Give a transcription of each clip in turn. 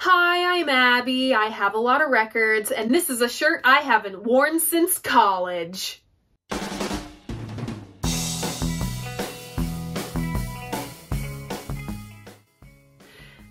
Hi, I'm Abby. I have a lot of records, and this is a shirt I haven't worn since college.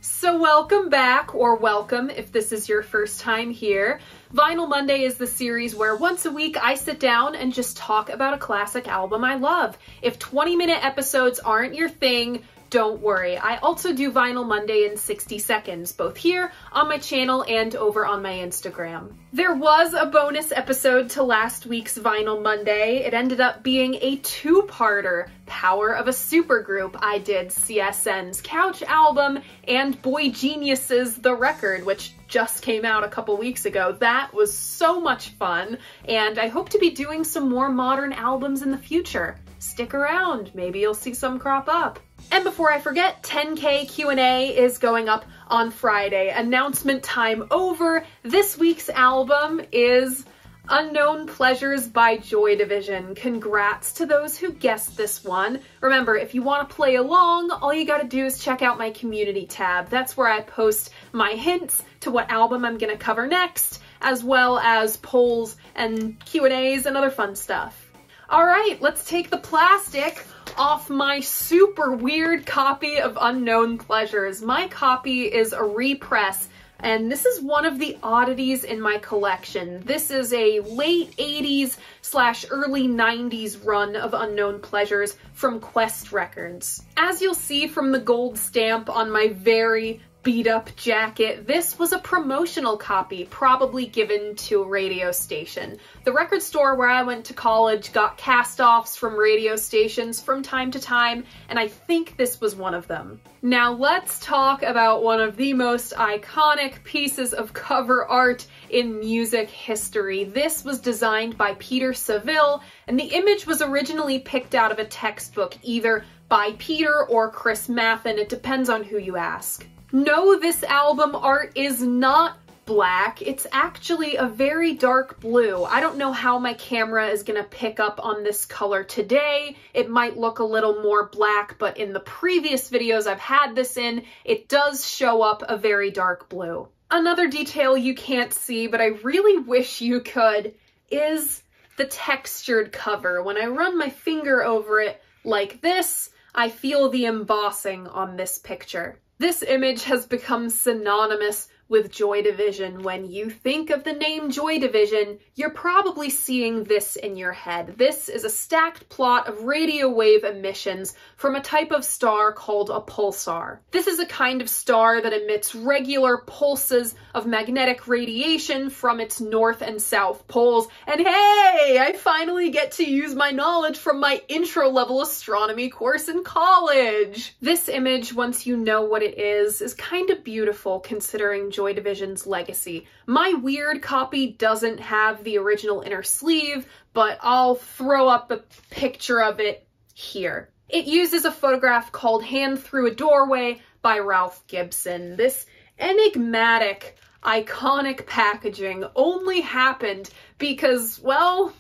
So welcome back, or welcome if this is your first time here. Vinyl Monday is the series where once a week I sit down and just talk about a classic album I love. If 20-minute episodes aren't your thing, don't worry. I also do Vinyl Monday in 60 seconds, both here on my channel and over on my Instagram. There was a bonus episode to last week's Vinyl Monday. It ended up being a two-parter, Power of a Supergroup. I did CSN's Couch album and Boy Genius's The Record, which just came out a couple weeks ago. That was so much fun, and I hope to be doing some more modern albums in the future. Stick around, maybe you'll see some crop up. And before I forget, 10K Q&A is going up on Friday. Announcement time over. This week's album is Unknown Pleasures by Joy Division. Congrats to those who guessed this one. Remember, if you want to play along, all you gotta do is check out my community tab. That's where I post my hints to what album I'm gonna cover next, as well as polls and Q&As and other fun stuff. All right, let's take the plastic off my super weird copy of Unknown Pleasures. My copy is a repress, and this is one of the oddities in my collection. This is a late 80s/early 90s run of Unknown Pleasures from Quest Records. As you'll see from the gold stamp on my very beat-up jacket, this was a promotional copy, probably given to a radio station. The record store where I went to college got cast-offs from radio stations from time to time, and I think this was one of them. Now let's talk about one of the most iconic pieces of cover art in music history. This was designed by Peter Saville, and the image was originally picked out of a textbook, either by Peter or Chris Mathin. It depends on who you ask. No, this album art is not black. It's actually a very dark blue. I don't know how my camera is gonna pick up on this color today. It might look a little more black, but in the previous videos I've had this in, it does show up a very dark blue. Another detail you can't see, but I really wish you could, is the textured cover. When I run my finger over it like this, I feel the embossing on this picture. This image has become synonymous with Joy Division. When you think of the name Joy Division, you're probably seeing this in your head. This is a stacked plot of radio wave emissions from a type of star called a pulsar. This is a kind of star that emits regular pulses of magnetic radiation from its north and south poles. And hey, I finally get to use my knowledge from my intro-level astronomy course in college. This image, once you know what it is kind of beautiful considering Joy Division's legacy. My weird copy doesn't have the original inner sleeve, but I'll throw up a picture of it here. It uses a photograph called Hand Through a Doorway by Ralph Gibson. This enigmatic, iconic packaging only happened because, well,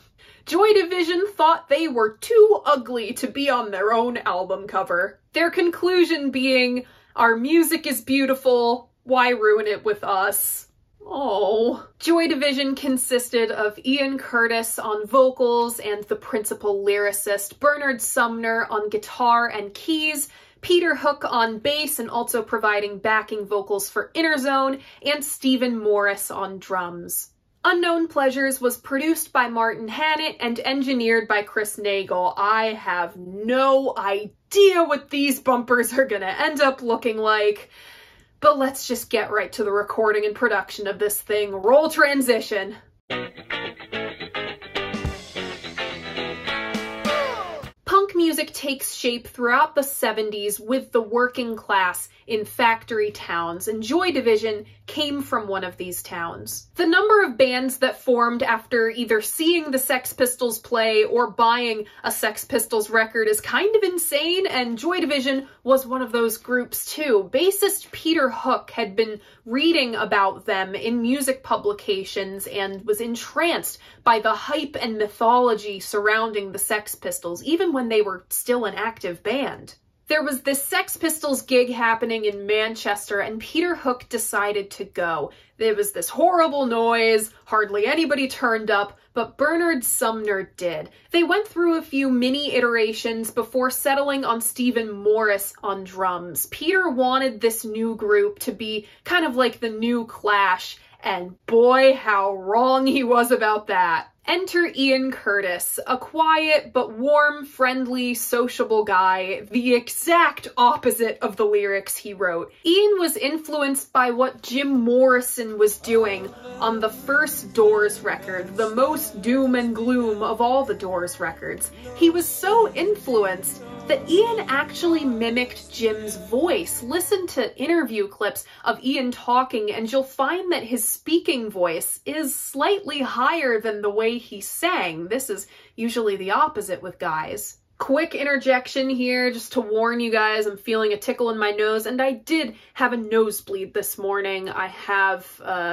Joy Division thought they were too ugly to be on their own album cover. Their conclusion being, our music is beautiful, why ruin it with us? Oh. Joy Division consisted of Ian Curtis on vocals and the principal lyricist Bernard Sumner on guitar and keys, Peter Hook on bass and also providing backing vocals for Inner Zone, and Stephen Morris on drums. Unknown Pleasures was produced by Martin Hannett and engineered by Chris Nagel. I have no idea what these bumpers are gonna end up looking like, but let's just get right to the recording and production of this thing. Roll transition. Punk music takes shape throughout the 70s with the working class in factory towns, and Joy Division came from one of these towns. The number of bands that formed after either seeing the Sex Pistols play or buying a Sex Pistols record is kind of insane, and Joy Division was one of those groups too. Bassist Peter Hook had been reading about them in music publications and was entranced by the hype and mythology surrounding the Sex Pistols, even when they were still an active band. There was this Sex Pistols gig happening in Manchester, and Peter Hook decided to go. There was this horrible noise, hardly anybody turned up, but Bernard Sumner did. They went through a few mini iterations before settling on Stephen Morris on drums. Peter wanted this new group to be kind of like the new Clash, and boy, how wrong he was about that. Enter Ian Curtis, a quiet but warm, friendly, sociable guy, the exact opposite of the lyrics he wrote. Ian was influenced by what Jim Morrison was doing on the first Doors record, the most doom and gloom of all the Doors records. He was so influenced that Ian actually mimicked Jim's voice. Listen to interview clips of Ian talking and you'll find that his speaking voice is slightly higher than the way he sang. This is usually the opposite with guys. Quick interjection here, just to warn you guys, I'm feeling a tickle in my nose, and I did have a nosebleed this morning. I have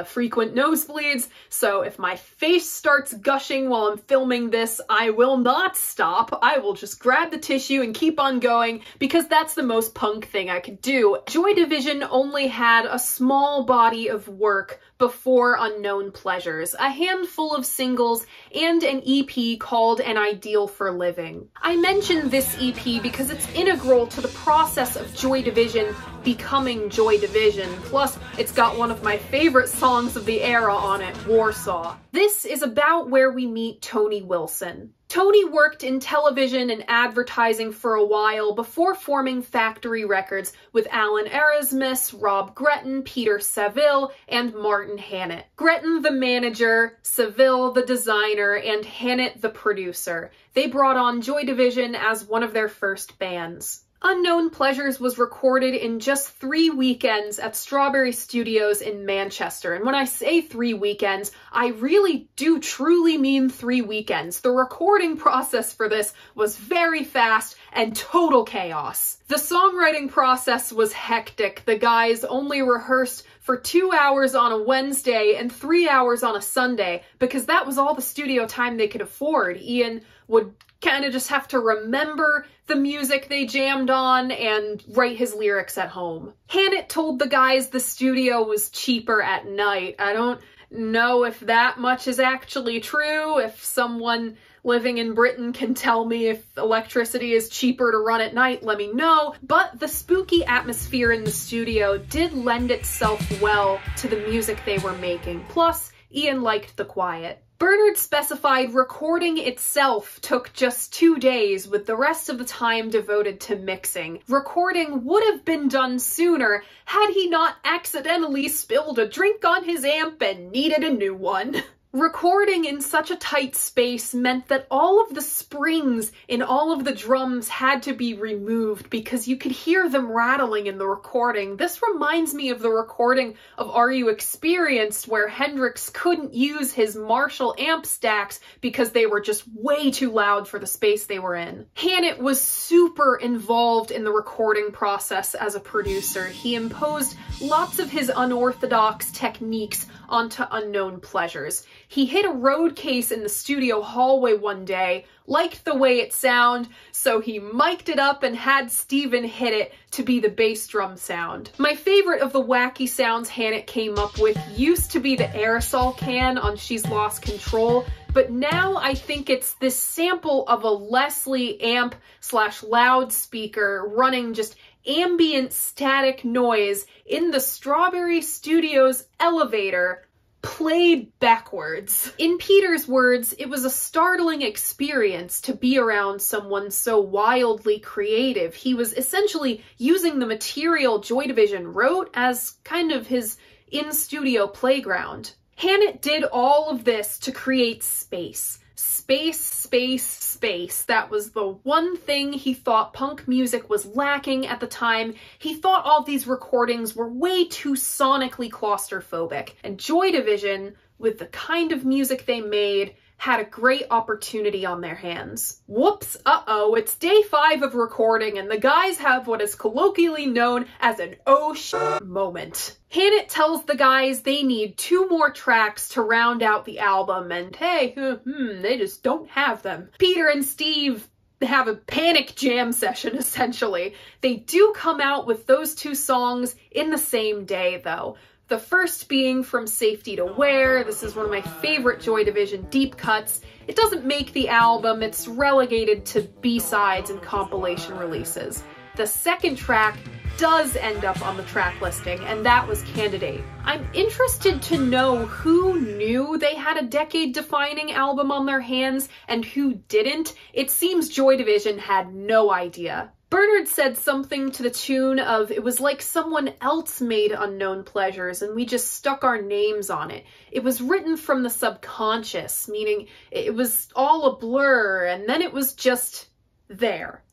frequent nosebleeds, so if my face starts gushing while I'm filming this, I will not stop. I will just grab the tissue and keep on going, because that's the most punk thing I could do. Joy Division only had a small body of work before Unknown Pleasures, a handful of singles, and an EP called An Ideal for Living. I mention this EP because it's integral to the process of Joy Division becoming Joy Division, plus it's got one of my favorite songs of the era on it, Warsaw. This is about where we meet Tony Wilson. Tony worked in television and advertising for a while before forming Factory Records with Alan Erasmus, Rob Gretton, Peter Saville, and Martin Hannett. Gretton the manager, Saville the designer, and Hannett the producer. They brought on Joy Division as one of their first bands. Unknown Pleasures was recorded in just 3 weekends at Strawberry Studios in Manchester. And when I say 3 weekends, I really do truly mean 3 weekends. The recording process for this was very fast and total chaos. The songwriting process was hectic. The guys only rehearsed for 2 hours on a Wednesday and 3 hours on a Sunday because that was all the studio time they could afford. Ian would kind of just have to remember the music they jammed on and write his lyrics at home. Hannett told the guys the studio was cheaper at night. I don't know if that much is actually true. If someone living in Britain can tell me if electricity is cheaper to run at night, let me know. But the spooky atmosphere in the studio did lend itself well to the music they were making. Plus, Ian liked the quiet. Bernard specified recording itself took just 2 days, with the rest of the time devoted to mixing. Recording would have been done sooner had he not accidentally spilled a drink on his amp and needed a new one. Recording in such a tight space meant that all of the springs in all of the drums had to be removed because you could hear them rattling in the recording. This reminds me of the recording of Are You Experienced, where Hendrix couldn't use his Marshall amp stacks because they were just way too loud for the space they were in. Hannett was super involved in the recording process as a producer. He imposed lots of his unorthodox techniques onto Unknown Pleasures. He hit a road case in the studio hallway one day, liked the way it sounded, so he mic'd it up and had Steven hit it to be the bass drum sound. My favorite of the wacky sounds Hannett came up with used to be the aerosol can on She's Lost Control, but now I think it's this sample of a Leslie amp / loudspeaker running just ambient static noise in the Strawberry Studios elevator, played backwards. In Peter's words, it was a startling experience to be around someone so wildly creative. He was essentially using the material Joy Division wrote as kind of his in-studio playground. Hannett did all of this to create space. Space, space, space. That was the one thing he thought punk music was lacking at the time. He thought all these recordings were way too sonically claustrophobic. And Joy Division, with the kind of music they made, had a great opportunity on their hands. Whoops, it's day 5 of recording and the guys have what is colloquially known as an oh shit moment. Hannett tells the guys they need 2 more tracks to round out the album and hey, they just don't have them. Peter and Steve have a panic jam session, essentially. They do come out with those two songs in the same day, though. The first being From Safety to Where. This is one of my favorite Joy Division deep cuts. It doesn't make the album, it's relegated to B-sides and compilation releases. The second track does end up on the track listing, and that was Candidate. I'm interested to know who knew they had a decade-defining album on their hands and who didn't. It seems Joy Division had no idea. Bernard said something to the tune of, it was like someone else made Unknown Pleasures and we just stuck our names on it. It was written from the subconscious, meaning it was all a blur and then it was just there.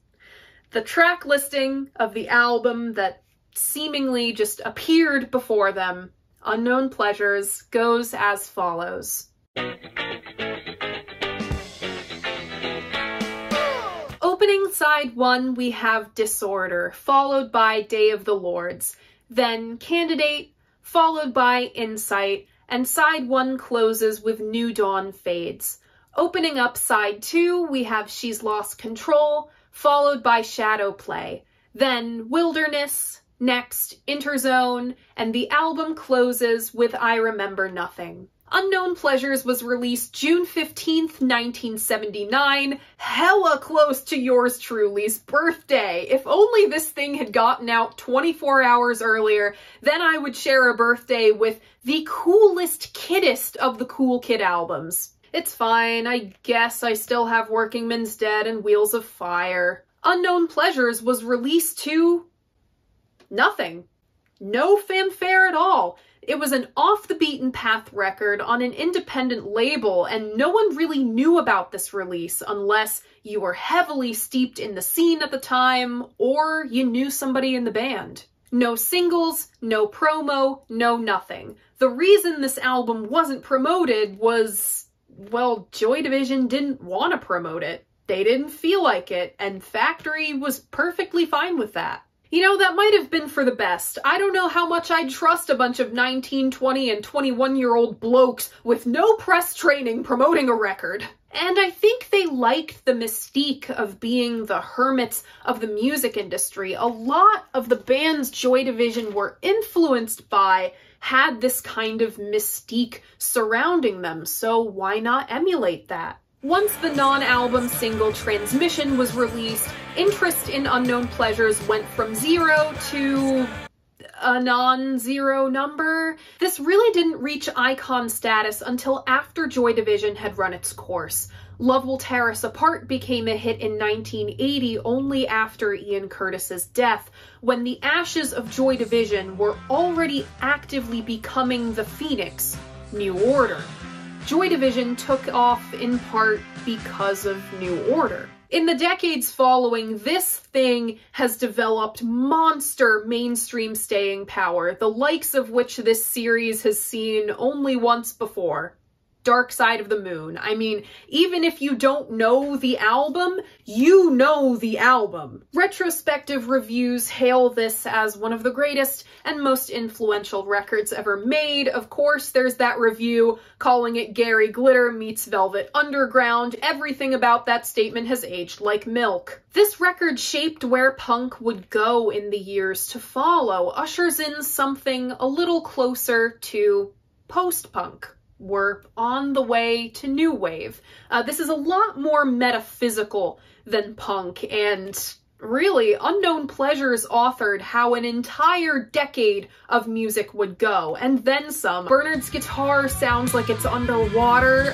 The track listing of the album that seemingly just appeared before them, Unknown Pleasures, goes as follows. Opening side 1, we have Disorder, followed by Day of the Lords, then Candidate, followed by Insight, and side 1 closes with New Dawn Fades. Opening up side 2, we have She's Lost Control, followed by Shadow Play, then Wilderness, next Interzone, and the album closes with I Remember Nothing. Unknown Pleasures was released June 15th, 1979, hella close to yours truly's birthday. If only this thing had gotten out 24 hours earlier, then I would share a birthday with the coolest kiddest of the Cool Kid albums. It's fine, I guess I still have Workingman's Dead and Wheels of Fire. Unknown Pleasures was released to nothing. No fanfare at all. It was an off-the-beaten-path record on an independent label, and no one really knew about this release unless you were heavily steeped in the scene at the time or you knew somebody in the band. No singles, no promo, no nothing. The reason this album wasn't promoted was, well, Joy Division didn't want to promote it. They didn't feel like it, and Factory was perfectly fine with that. You know, that might have been for the best. I don't know how much I'd trust a bunch of 19, 20, and 21-year-old blokes with no press training promoting a record. And I think they liked the mystique of being the hermits of the music industry. A lot of the bands Joy Division were influenced by had this kind of mystique surrounding them, so why not emulate that? Once the non-album single Transmission was released, interest in Unknown Pleasures went from 0 to a non-zero number. This really didn't reach icon status until after Joy Division had run its course. Love Will Tear Us Apart became a hit in 1980 only after Ian Curtis's death, when the ashes of Joy Division were already actively becoming the Phoenix, New Order. Joy Division took off in part because of New Order. In the decades following, this thing has developed monster mainstream staying power, the likes of which this series has seen only once before. Dark Side of the Moon. I mean, even if you don't know the album, you know the album. Retrospective reviews hail this as one of the greatest and most influential records ever made. Of course, there's that review calling it Gary Glitter meets Velvet Underground. Everything about that statement has aged like milk. This record shaped where punk would go in the years to follow, ushers in something a little closer to post-punk. We're on the way to new wave. This is a lot more metaphysical than punk, and really, Unknown Pleasures authored how an entire decade of music would go, and then some. Bernard's guitar sounds like it's underwater.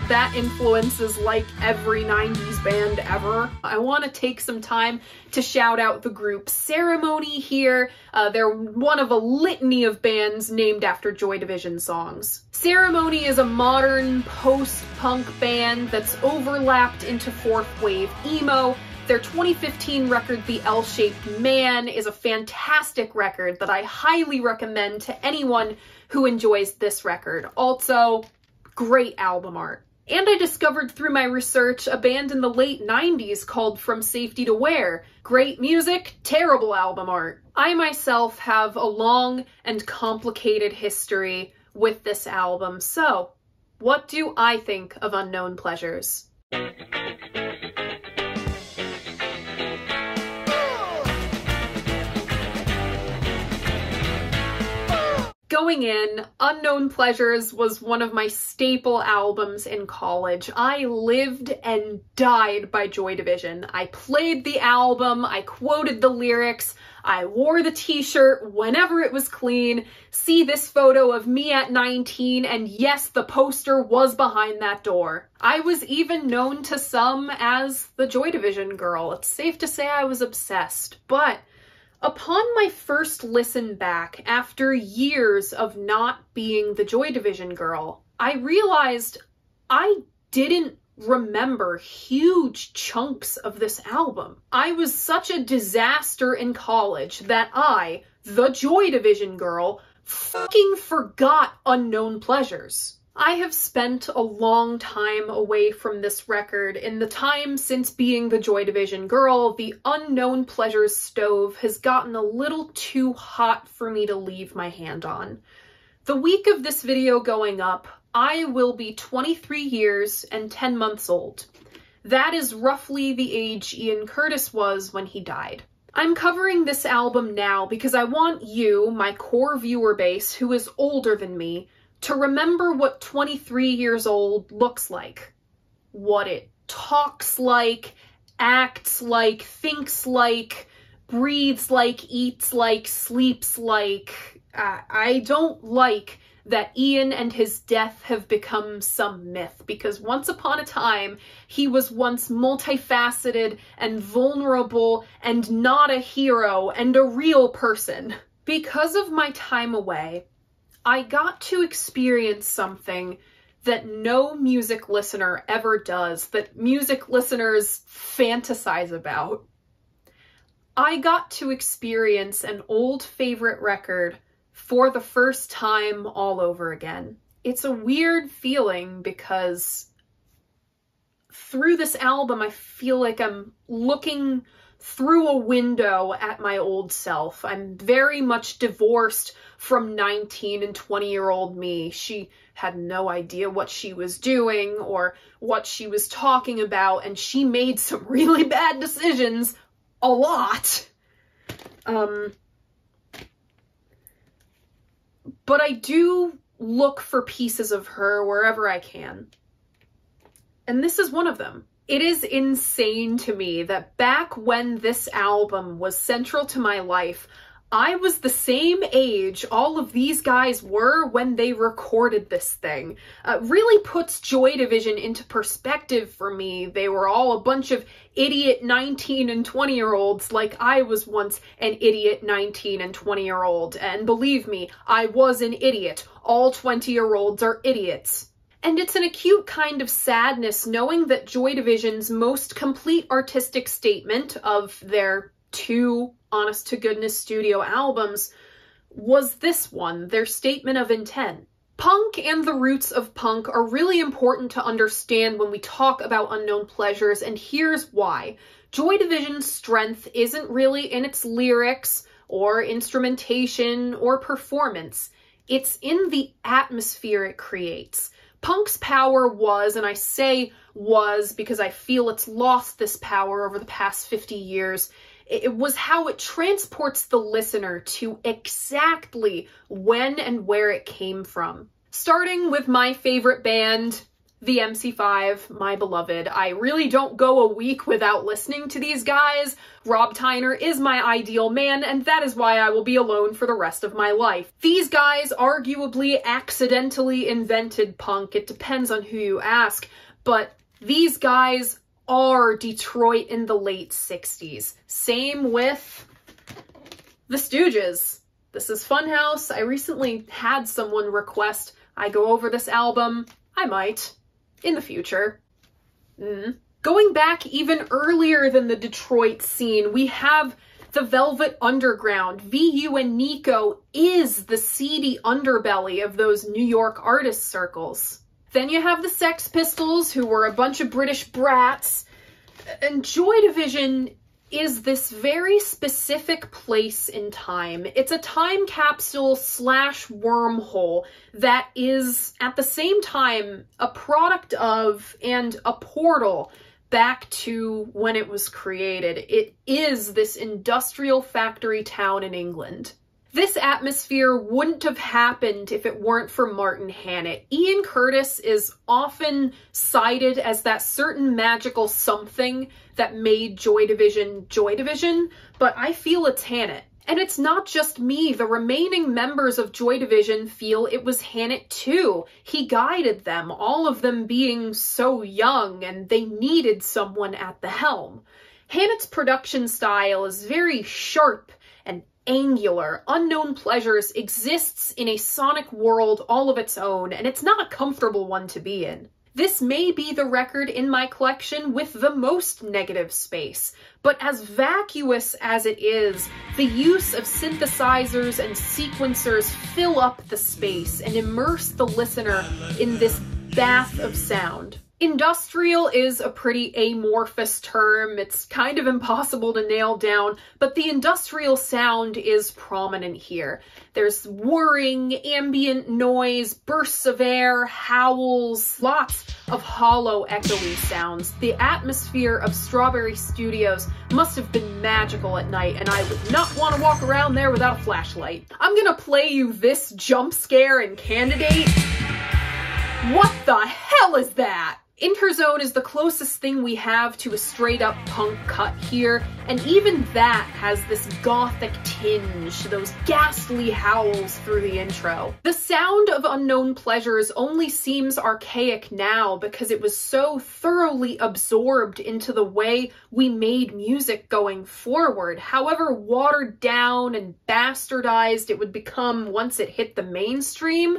That influence is like every 90s band ever. I want to take some time to shout out the group Ceremony here. They're one of a litany of bands named after Joy Division songs. Ceremony is a modern post-punk band that's overlapped into fourth wave emo. Their 2015 record, The L-Shaped Man, is a fantastic record that I highly recommend to anyone who enjoys this record. Also, great album art. And I discovered through my research a band in the late 90s called From Safety to Where. Great music, terrible album art. I myself have a long and complicated history with this album, so what do I think of Unknown Pleasures? Going in, Unknown Pleasures was one of my staple albums in college. I lived and died by Joy Division. I played the album, I quoted the lyrics, I wore the t-shirt whenever it was clean. See this photo of me at 19, and yes, the poster was behind that door. I was even known to some as the Joy Division girl. It's safe to say I was obsessed, but upon my first listen back, after years of not being the Joy Division girl, I realized I didn't remember huge chunks of this album. I was such a disaster in college that I, the Joy Division girl, fucking forgot Unknown Pleasures. I have spent a long time away from this record. In the time since being the Joy Division girl, the Unknown Pleasures stove has gotten a little too hot for me to leave my hand on. The week of this video going up, I will be 23 years and 10 months old. That is roughly the age Ian Curtis was when he died. I'm covering this album now because I want you, my core viewer base, who is older than me, to remember what 23 years old looks like. What it talks like, acts like, thinks like, breathes like, eats like, sleeps like. I don't like that Ian and his death have become some myth, because once upon a time, he was once multifaceted and vulnerable and not a hero and a real person. Because of my time away, I got to experience something that no music listener ever does, that music listeners fantasize about. I got to experience an old favorite record for the first time all over again. It's a weird feeling because through this album, I feel like I'm looking through a window at my old self. I'm very much divorced from 19 and 20-year-old me. She had no idea what she was doing or what she was talking about, and she made some really bad decisions a lot. But I do look for pieces of her wherever I can. And this is one of them. It is insane to me that back when this album was central to my life, I was the same age all of these guys were when they recorded this thing. Really puts Joy Division into perspective for me. They were all a bunch of idiot 19 and 20-year-olds like I was once an idiot 19 and 20-year-old. And believe me, I was an idiot. All 20-year-olds are idiots. And it's an acute kind of sadness knowing that Joy Division's most complete artistic statement of their two honest-to-goodness studio albums was this one, their statement of intent. Punk and the roots of punk are really important to understand when we talk about Unknown Pleasures, and here's why. Joy Division's strength isn't really in its lyrics or instrumentation or performance. It's in the atmosphere it creates. Punk's power was, and I say was because I feel it's lost this power over the past 50 years, it was how it transports the listener to exactly when and where it came from. Starting with my favorite band, the MC5, my beloved. I really don't go a week without listening to these guys. Rob Tyner is my ideal man, and that is why I will be alone for the rest of my life. These guys arguably accidentally invented punk. It depends on who you ask, but these guys are Detroit in the late 60s. Same with the Stooges. This is Funhouse. I recently had someone request I go over this album. I might. In the future. Going back even earlier than the Detroit scene, we have the Velvet Underground. VU and Nico is the seedy underbelly of those New York artist circles. Then you have the Sex Pistols, who were a bunch of British brats. And Joy Division is this very specific place in time. It's a time capsule slash wormhole that is at the same time a product of and a portal back to when it was created. It is this industrial factory town in England. This atmosphere wouldn't have happened if it weren't for Martin Hannett. Ian Curtis is often cited as that certain magical something that made Joy Division, but I feel it's Hannett. And it's not just me, the remaining members of Joy Division feel it was Hannett too. He guided them, all of them being so young, and they needed someone at the helm. Hannett's production style is very sharp and angular. Unknown Pleasures exists in a sonic world all of its own, and it's not a comfortable one to be in. This may be the record in my collection with the most negative space, but as vacuous as it is, the use of synthesizers and sequencers fill up the space and immerse the listener in this bath of sound. Industrial is a pretty amorphous term. It's kind of impossible to nail down, but the industrial sound is prominent here. There's whirring, ambient noise, bursts of air, howls, lots of hollow, echoey sounds. The atmosphere of Strawberry Studios must have been magical at night, and I would not want to walk around there without a flashlight. I'm gonna play you this jump scare in Candidate. What the hell is that? Interzone is the closest thing we have to a straight-up punk cut here, and even that has this gothic tinge, those ghastly howls through the intro. The sound of Unknown Pleasures only seems archaic now because it was so thoroughly absorbed into the way we made music going forward. However watered down and bastardized it would become once it hit the mainstream,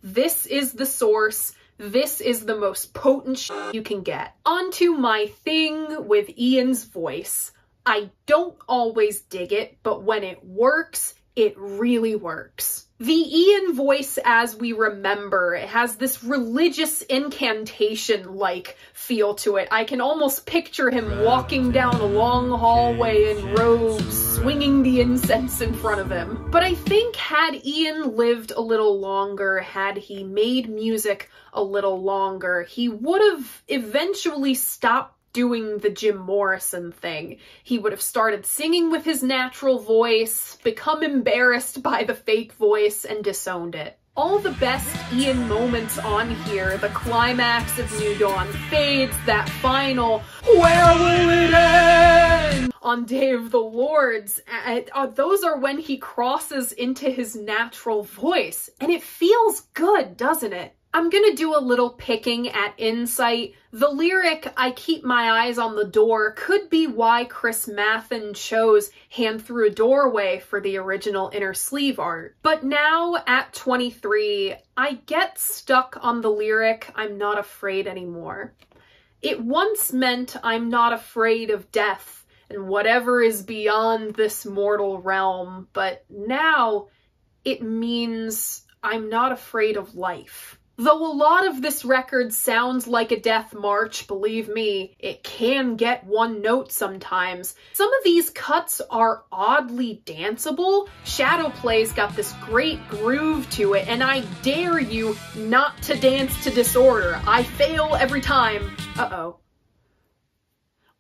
this is the source. This is the most potent shit you can get. Onto my thing with Ian's voice. I don't always dig it, but when it works, it really works. The Ian voice as we remember, it has this religious incantation-like feel to it. I can almost picture him walking down a long hallway in robes, swinging the incense in front of him. But I think had Ian lived a little longer, had he made music a little longer, he would have eventually stopped doing the Jim Morrison thing. He would have started singing with his natural voice, become embarrassed by the fake voice, and disowned it. All the best Ian moments on here, the climax of New Dawn Fades, that final "Where will it end?" on Day of the Lords, those are when he crosses into his natural voice, and it feels good, doesn't it? I'm gonna do a little picking at Insight. The lyric, "I keep my eyes on the door," could be why Chris Mathen chose "Hand Through a Doorway" for the original inner sleeve art. But now, at 23, I get stuck on the lyric, "I'm not afraid anymore." It once meant I'm not afraid of death and whatever is beyond this mortal realm, but now it means I'm not afraid of life. Though a lot of this record sounds like a death march, believe me, it can get one note sometimes. Some of these cuts are oddly danceable. Shadowplay's got this great groove to it, and I dare you not to dance to Disorder. I fail every time. Uh-oh.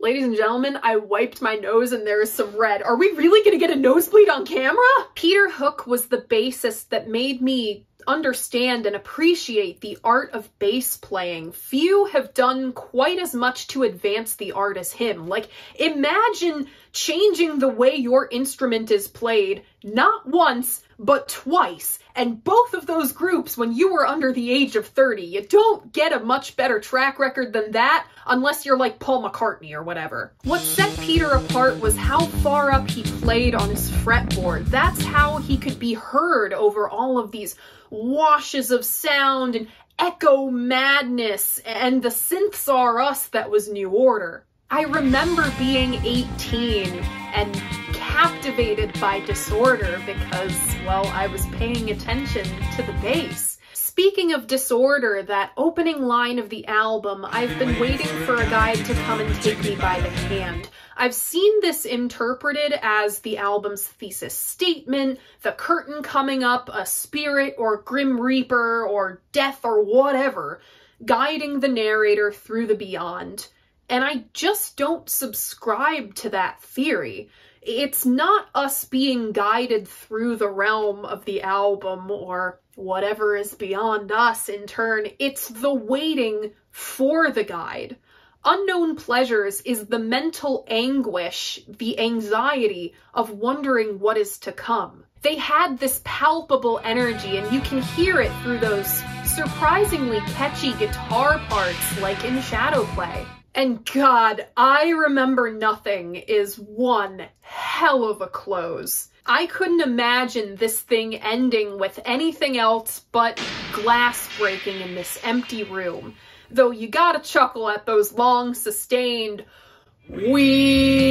Ladies and gentlemen, I wiped my nose and there is some red. Are we really gonna get a nosebleed on camera? Peter Hook was the bassist that made me understand and appreciate the art of bass playing. Few have done quite as much to advance the art as him. Like, imagine changing the way your instrument is played, not once, but twice, and both of those groups when you were under the age of 30. You don't get a much better track record than that unless you're like Paul McCartney or whatever. What set Peter apart was how far up he played on his fretboard. That's how he could be heard over all of these washes of sound and echo madness, and the synths are us that was New Order. I remember being 18 and captivated by Disorder because, well, I was paying attention to the bass. Speaking of Disorder, that opening line of the album, "I've been waiting for a guide to come and take me by the hand." I've seen this interpreted as the album's thesis statement, the curtain coming up, a spirit or Grim Reaper or death or whatever, guiding the narrator through the beyond. And I just don't subscribe to that theory. It's not us being guided through the realm of the album or whatever is beyond us in turn. It's the waiting for the guide. Unknown Pleasures is the mental anguish, the anxiety of wondering what is to come. They had this palpable energy, and you can hear it through those surprisingly catchy guitar parts like in Shadowplay. And God, I Remember Nothing is one hell of a close. I couldn't imagine this thing ending with anything else but glass breaking in this empty room. Though you gotta chuckle at those long, sustained "wee."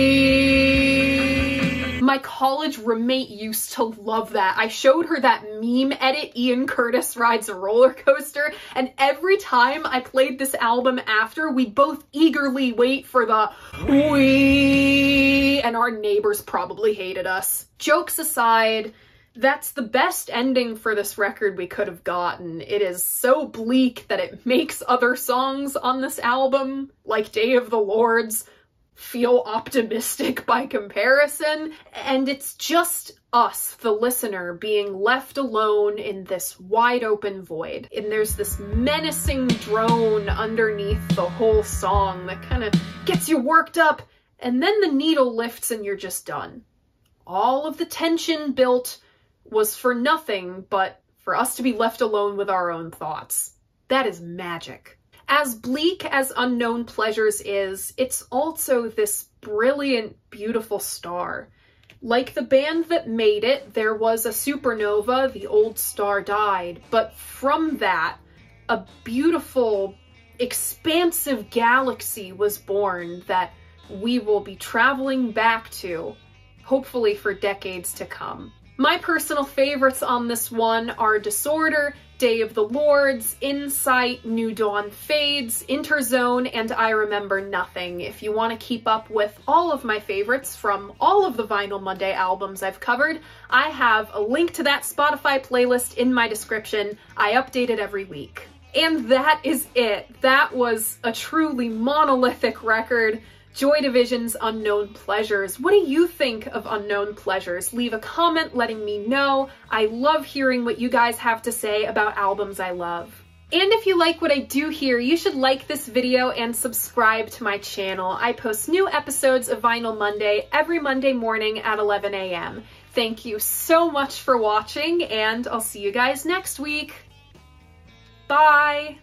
My college roommate used to love that. I showed her that meme edit, Ian Curtis Rides a Roller Coaster, and every time I played this album after, we'd both eagerly wait for the "wee," and our neighbors probably hated us. Jokes aside, that's the best ending for this record we could have gotten. It is so bleak that it makes other songs on this album, like Day of the Lords, feel optimistic by comparison, and it's just us, the listener, being left alone in this wide open void. And there's this menacing drone underneath the whole song that kind of gets you worked up, and then the needle lifts and you're just done. All of the tension built was for nothing but for us to be left alone with our own thoughts. That is magic. As bleak as Unknown Pleasures is, it's also this brilliant, beautiful star. Like the band that made it, there was a supernova, the old star died, but from that, a beautiful, expansive galaxy was born that we will be traveling back to, hopefully for decades to come. My personal favorites on this one are Disorder, Day of the Lords, Insight, New Dawn Fades, Interzone, and I Remember Nothing. If you want to keep up with all of my favorites from all of the Vinyl Monday albums I've covered, I have a link to that Spotify playlist in my description. I update it every week. And that is it. That was a truly monolithic record. Joy Division's Unknown Pleasures. What do you think of Unknown Pleasures? Leave a comment letting me know. I love hearing what you guys have to say about albums I love. And if you like what I do here, you should like this video and subscribe to my channel. I post new episodes of Vinyl Monday every Monday morning at 11 a.m. Thank you so much for watching, and I'll see you guys next week. Bye!